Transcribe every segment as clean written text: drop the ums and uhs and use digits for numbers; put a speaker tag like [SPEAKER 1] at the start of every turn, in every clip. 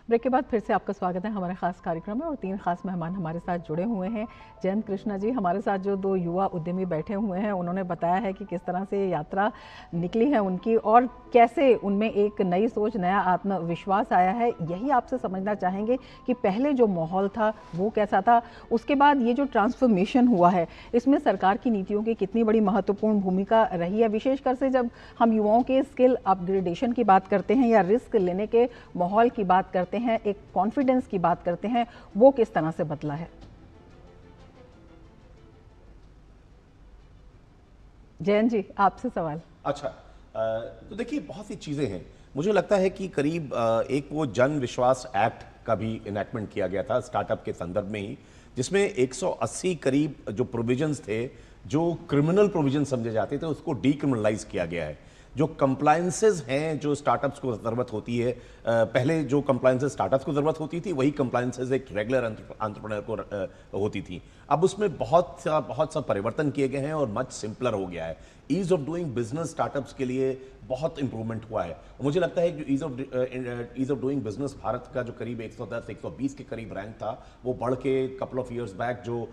[SPEAKER 1] Break के बाद फिर से आपका स्वागत है हमारे खास कार्यक्रम में और 3 खास मेहमान हमारे साथ जुड़े हुए हैं। जयंत कृष्णा जी हमारे साथ जो 2 युवा उद्यमी बैठे हुए हैं, उन्होंने बताया है कि किस तरह से यात्रा निकली है उनकी और कैसे उनमें एक नई सोच, नया आत्मविश्वास आया है। यही आपसे समझना चाहेंगे कि पहले जो माहौल था वो कैसा था, उसके बाद ये जो ट्रांसफॉर्मेशन हुआ है इसमें सरकार की नीतियों की कितनी बड़ी महत्वपूर्ण भूमिका रही है, विशेषकर से जब हम युवाओं के स्किल अपग्रेडेशन की बात करते हैं या रिस्क लेने के माहौल की बात करते हैं, एक कॉन्फिडेंस की बात करते हैं, वो किस तरह से बदला है। जयंत जी आपसे सवाल।
[SPEAKER 2] अच्छा, तो देखिए बहुत सी चीज़ें हैं। मुझे लगता है कि करीब एक वो जन विश्वास एक्ट का भी इनैक्टमेंट किया गया था स्टार्टअप के संदर्भ में ही, जिसमें 180 करीब जो प्रोविजंस थे, जो क्रिमिनल प्रोविजन समझे जाते थे, उसको डीक्रिमिनलाइज किया गया है। जो कंप्लायंसेस हैं जो स्टार्टअप्स को ज़रूरत होती है, पहले जो कंप्लायंसेस स्टार्टअप्स को ज़रूरत होती थी वही कंप्लायंसेस एक रेगुलर एंटरप्रेन्योर को होती थी। अब उसमें बहुत सा परिवर्तन किए गए हैं और मच सिंपलर हो गया है। Ease of doing business startups के लिए बहुत इंप्रूवमेंट हुआ है। मुझे लगता है कि ease of doing business Bharat का जो करीब 110 120 के करीब रैंक था, वो बढ़ के कपल ऑफ ईयर्स बैक जो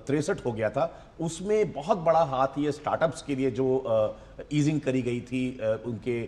[SPEAKER 2] 63 हो गया था, उसमें बहुत बड़ा हाथ ये स्टार्टअप्स के लिए जो ईजिंग करी गई थी, उनके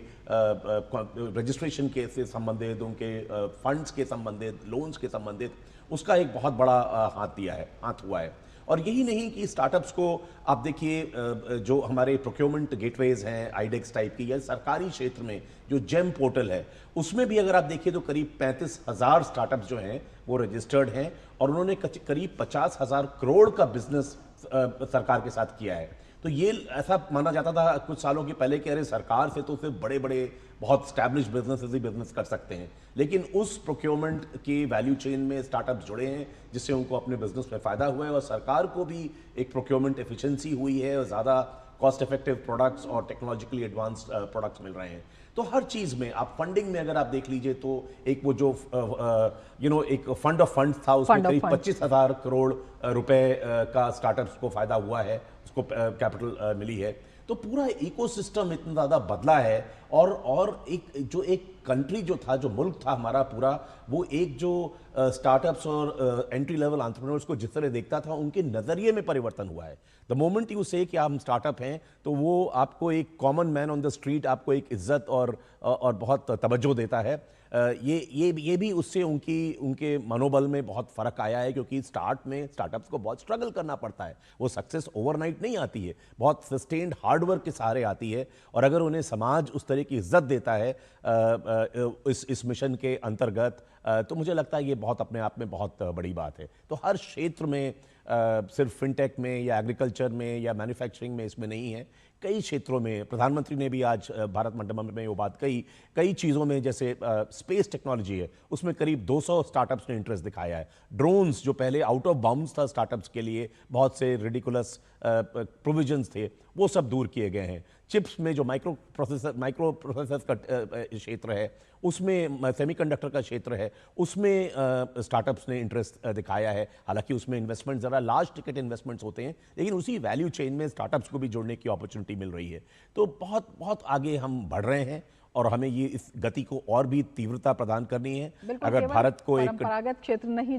[SPEAKER 2] रजिस्ट्रेशन के से संबंधित, उनके फंड्स के संबंधित, लोन्स के संबंधित, उसका एक बहुत बड़ा हाथ हुआ है। और यही नहीं कि स्टार्टअप्स को आप देखिए, जो हमारे प्रोक्योरमेंट गेटवेज हैं आईडेक्स टाइप की, या सरकारी क्षेत्र में जो जेम पोर्टल है, उसमें भी अगर आप देखिए तो करीब 35,000 स्टार्टअप्स जो हैं वो रजिस्टर्ड हैं और उन्होंने करीब 50,000 करोड़ का बिजनेस सरकार के साथ किया है। तो ये ऐसा माना जाता था कुछ सालों के पहले कि अरे सरकार से तो सिर्फ बड़े बड़े बहुत स्टैब्लिश बिजनेसेस ही बिजनेस कर सकते हैं, लेकिन उस प्रोक्योरमेंट की वैल्यू चेन में स्टार्टअप्स जुड़े हैं, जिससे उनको अपने बिजनेस में फ़ायदा हुआ है और सरकार को भी एक प्रोक्योरमेंट एफिशिएंसी हुई है और ज़्यादा कॉस्ट इफेक्टिव प्रोडक्ट्स और टेक्नोलॉजिकली एडवांस प्रोडक्ट्स मिल रहे हैं। तो हर चीज़ में आप फंडिंग में अगर आप देख लीजिए तो एक वो जो एक फंड ऑफ फंड्स था, उसमें करीब 25,000 करोड़ रुपए का स्टार्टअप्स को फ़ायदा हुआ है, उसको कैपिटल मिली है। तो पूरा इकोसिस्टम इतना ज़्यादा बदला है और एक कंट्री जो था, जो मुल्क था हमारा पूरा, वो एक जो स्टार्टअप्स और एंट्री लेवल एंटरप्रेन्योर्स को जिस तरह देखता था, उनके नज़रिए में परिवर्तन हुआ है। द मोमेंट यू से कि आप स्टार्टअप हैं तो वो आपको एक common man on the street आपको एक इज्जत और बहुत तवज्जो देता है। ये भी उससे उनके मनोबल में बहुत फ़र्क आया है, क्योंकि स्टार्टअप्स को बहुत स्ट्रगल करना पड़ता है। वो सक्सेस ओवरनाइट नहीं आती है, बहुत सस्टेन्ड हार्डवर्क के सहारे आती है। और अगर उन्हें समाज उस तरह की इज्जत देता है इस मिशन के अंतर्गत, तो मुझे लगता है ये बहुत अपने आप में बहुत बड़ी बात है। तो हर क्षेत्र में, सिर्फ फिनटेक में या एग्रीकल्चर में या मैन्युफैक्चरिंग में इसमें नहीं है, कई क्षेत्रों में प्रधानमंत्री ने भी आज भारत मंडपम में वो बात कही। कई चीज़ों में जैसे स्पेस टेक्नोलॉजी है, उसमें करीब 200 स्टार्टअप्स ने इंटरेस्ट दिखाया है। ड्रोन्स जो पहले आउट ऑफ बाउंड्स था स्टार्टअप्स के लिए, बहुत से रिडिकुलस प्रोविजंस थे, वो सब दूर किए गए हैं। चिप्स में जो माइक्रो प्रोसेसर का क्षेत्र है, उसमें सेमीकंडक्टर का क्षेत्र है, उसमें स्टार्टअप्स ने इंटरेस्ट दिखाया है। हालांकि उसमें इन्वेस्टमेंट ज़रा लार्ज टिकट इन्वेस्टमेंट्स होते हैं, लेकिन उसी वैल्यू चेन में स्टार्टअप्स को भी जोड़ने की अपॉर्चुनिटी मिल रही है। तो बहुत बहुत आगे हम बढ़ रहे हैं और हमें ये इस गति को और भी तीव्रता प्रदान करनी है।
[SPEAKER 1] बिल्कुल,
[SPEAKER 2] अगर
[SPEAKER 1] केवल
[SPEAKER 2] भारत को एक
[SPEAKER 1] परंपरागत क्षेत्र नहीं जो